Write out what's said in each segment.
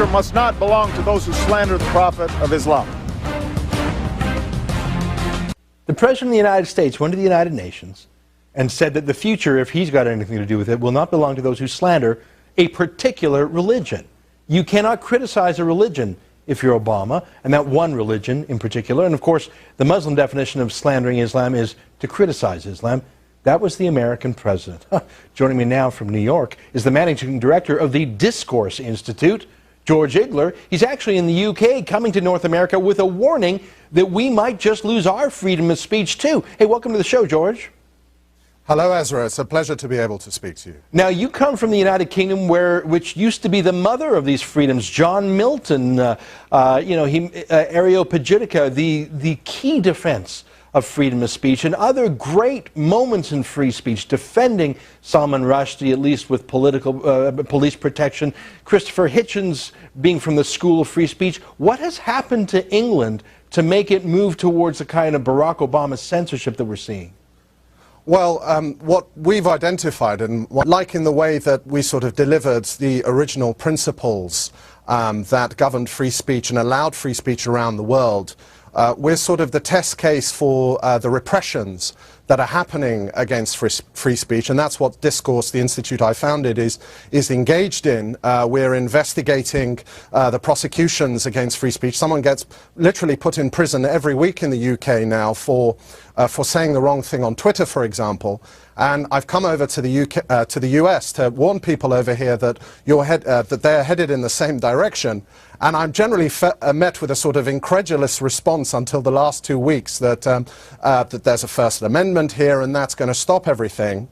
must not belong to those who slander the Prophet of Islam. The President of the United States went to the United Nations and said that the future, if he's got anything to do with it, will not belong to those who slander a particular religion. You cannot criticize a religion if you're Obama, and that one religion in particular. And of course, the Muslim definition of slandering Islam is to criticize Islam. That was the American president. Joining me now from New York is the managing director of the Discourse Institute, George Igler. He's actually in the UK, coming to North America with a warning that we might just lose our freedom of speech too. Hey, welcome to the show, George. Hello, Ezra. It's a pleasure to be able to speak to you. Now, you come from the United Kingdom, which used to be the mother of these freedoms. John Milton, Areopagitica, the key defense of freedom of speech, and other great moments in free speech, defending Salman Rushdie, at least with police protection. Christopher Hitchens being from the School of Free Speech. What has happened to England to make it move towards the kind of Barack Obama censorship that we're seeing? Well, what we've identified, and like in the way that we sort of delivered the original principles that governed free speech and allowed free speech around the world, we're sort of the test case for the repressions that are happening against free speech, and that's what Discourse, the institute I founded, is engaged in. We're investigating the prosecutions against free speech. Someone gets literally put in prison every week in the UK now for saying the wrong thing on Twitter, for example. And I've come over to the US to warn people over here that that they're headed in the same direction. And I'm generally met with a sort of incredulous response until the last 2 weeks that there's a First Amendment here and that's going to stop everything.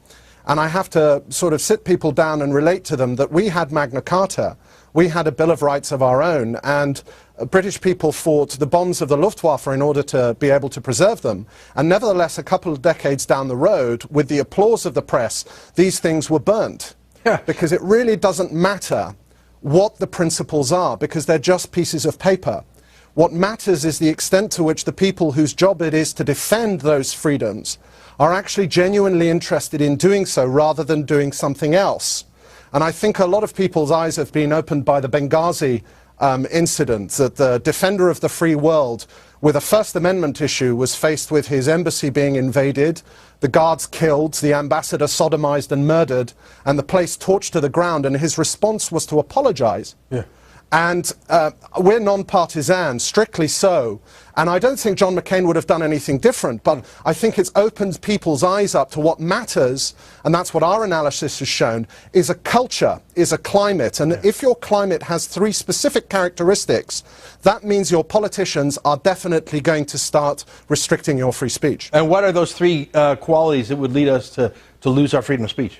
And I have to sort of sit people down and relate to them that we had Magna Carta, we had a Bill of Rights of our own, and British people fought the bombs of the Luftwaffe in order to be able to preserve them. And nevertheless, a couple of decades down the road, with the applause of the press, these things were burnt. Yeah. Because it really doesn't matter what the principles are, because they're just pieces of paper. What matters is the extent to which the people whose job it is to defend those freedoms are actually genuinely interested in doing so rather than doing something else. And I think a lot of people's eyes have been opened by the Benghazi incident, that the defender of the free world with a First Amendment issue was faced with his embassy being invaded, the guards killed, the ambassador sodomized and murdered, and the place torched to the ground, and his response was to apologize. Yeah. And we're non-partisan, strictly so, and I don't think John McCain would have done anything different, but I think it's opened people's eyes up to what matters, and that's what our analysis has shown, is a culture, is a climate, and if your climate has 3 specific characteristics, that means your politicians are definitely going to start restricting your free speech. And what are those 3 qualities that would lead us to lose our freedom of speech?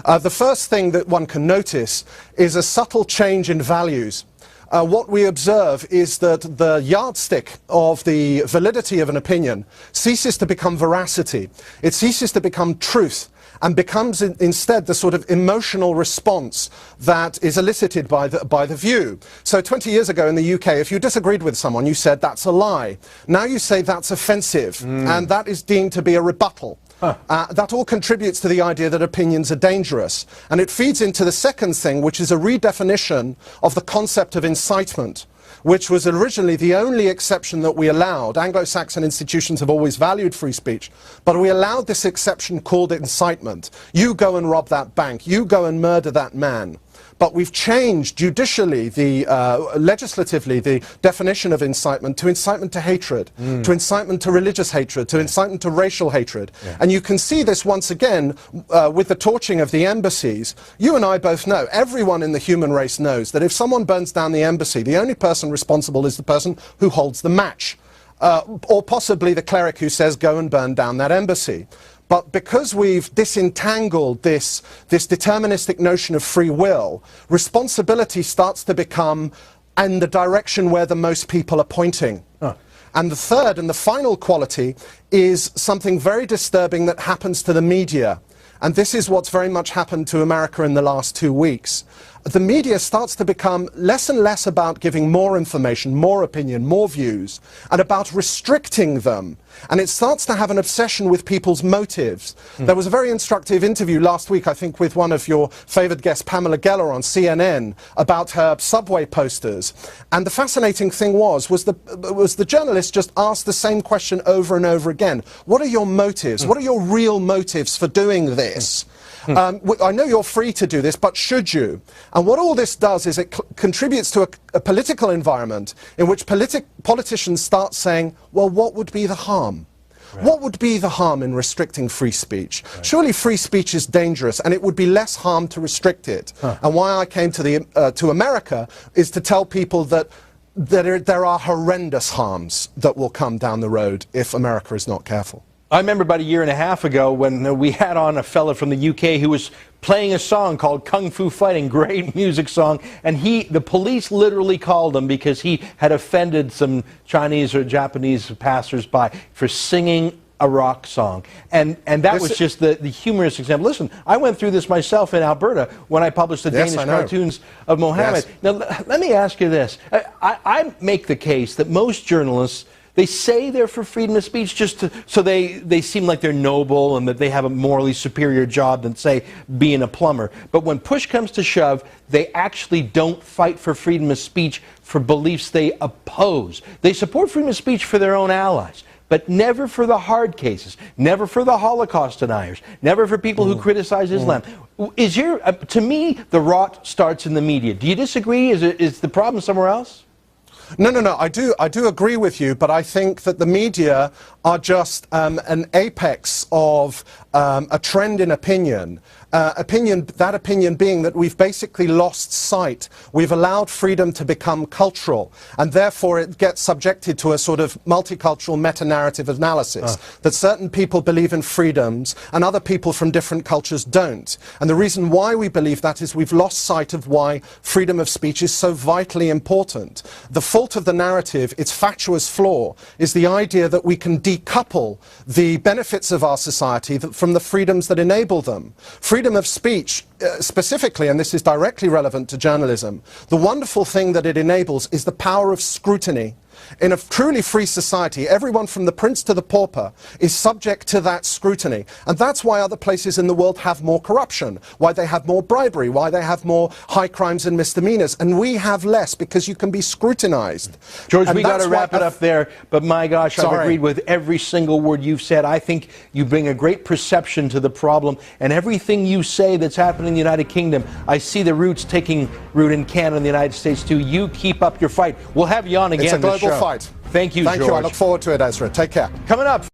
The first thing that one can notice is a subtle change in values. What we observe is that the yardstick of the validity of an opinion ceases to become veracity. It ceases to become truth and becomes instead the sort of emotional response that is elicited by the view. So 20 years ago in the UK, if you disagreed with someone, you said that's a lie. Now you say that's offensive, and that is deemed to be a rebuttal. That all contributes to the idea that opinions are dangerous. And it feeds into the second thing, which is a redefinition of the concept of incitement, which was originally the only exception that we allowed. Anglo-Saxon institutions have always valued free speech, but we allowed this exception called incitement. You go and rob that bank, you go and murder that man. But we've changed judicially, legislatively, the definition of incitement to hatred, to incitement to religious hatred, to incitement to racial hatred. Yeah. And you can see this once again with the torching of the embassies. You and I both know, everyone in the human race knows, that if someone burns down the embassy, the only person responsible is the person who holds the match. Or possibly the cleric who says, go and burn down that embassy. But because we've disentangled this deterministic notion of free will, responsibility starts to become in the direction where the most people are pointing. And the third and the final quality is something very disturbing that happens to the media. And this is what's very much happened to America in the last 2 weeks. the media starts to become less and less about giving more information, more opinion, more views, and about restricting them. And it starts to have an obsession with people's motives. There was a very instructive interview last week, I think, with one of your favoured guests, Pamela Geller, on CNN, about her subway posters. And the fascinating thing was the journalist just asked the same question over and over again. What are your motives? What are your real motives for doing this? I know you're free to do this, but should you? And what all this does is it contributes to a political environment in which politicians start saying, well, what would be the harm? Right. What would be the harm in restricting free speech? Right. Surely free speech is dangerous, and it would be less harm to restrict it. And why I came to America is to tell people that there are horrendous harms that will come down the road if America is not careful. I remember about a year and a half ago when we had on a fella from the UK who was playing a song called Kung Fu Fighting, great music song, and the police literally called him because he had offended some Chinese or Japanese passers-by for singing a rock song. And that was just the humorous example. Listen, I went through this myself in Alberta when I published the Danish cartoons of Mohammed. Yes. Now, let me ask you this. I make the case that most journalists, they say they're for freedom of speech so they seem like they're noble and that they have a morally superior job than, say, being a plumber. But when push comes to shove, they actually don't fight for freedom of speech for beliefs they oppose. They support freedom of speech for their own allies, but never for the hard cases, never for the Holocaust deniers, never for people who criticize Islam. To me, the rot starts in the media. Do you disagree? Is the problem somewhere else? No, I do agree with you, but I think that the media are just an apex of a trend in opinion. That opinion being that we've basically lost sight. We've allowed freedom to become cultural, and therefore it gets subjected to a sort of multicultural meta-narrative analysis, that certain people believe in freedoms and other people from different cultures don't. And the reason why we believe that is we've lost sight of why freedom of speech is so vitally important. The fault of the narrative, its fatuous flaw, is the idea that we can decouple the benefits of our society from the freedoms that enable them. Freedom of speech, specifically, and this is directly relevant to journalism, the wonderful thing that it enables is the power of scrutiny. In a truly free society, everyone from the prince to the pauper is subject to that scrutiny. And that's why other places in the world have more corruption, why they have more bribery, why they have more high crimes and misdemeanors. And we have less because you can be scrutinized. George, we got to wrap it up there. But my gosh, I've agreed with every single word you've said. I think you bring a great perception to the problem. And everything you say that's happening in the United Kingdom, I see the roots taking root in Canada and the United States too. You keep up your fight. We'll have you on again. It's a global fight. Thank you, George. Thank you. I look forward to it, Ezra. Take care. Coming up.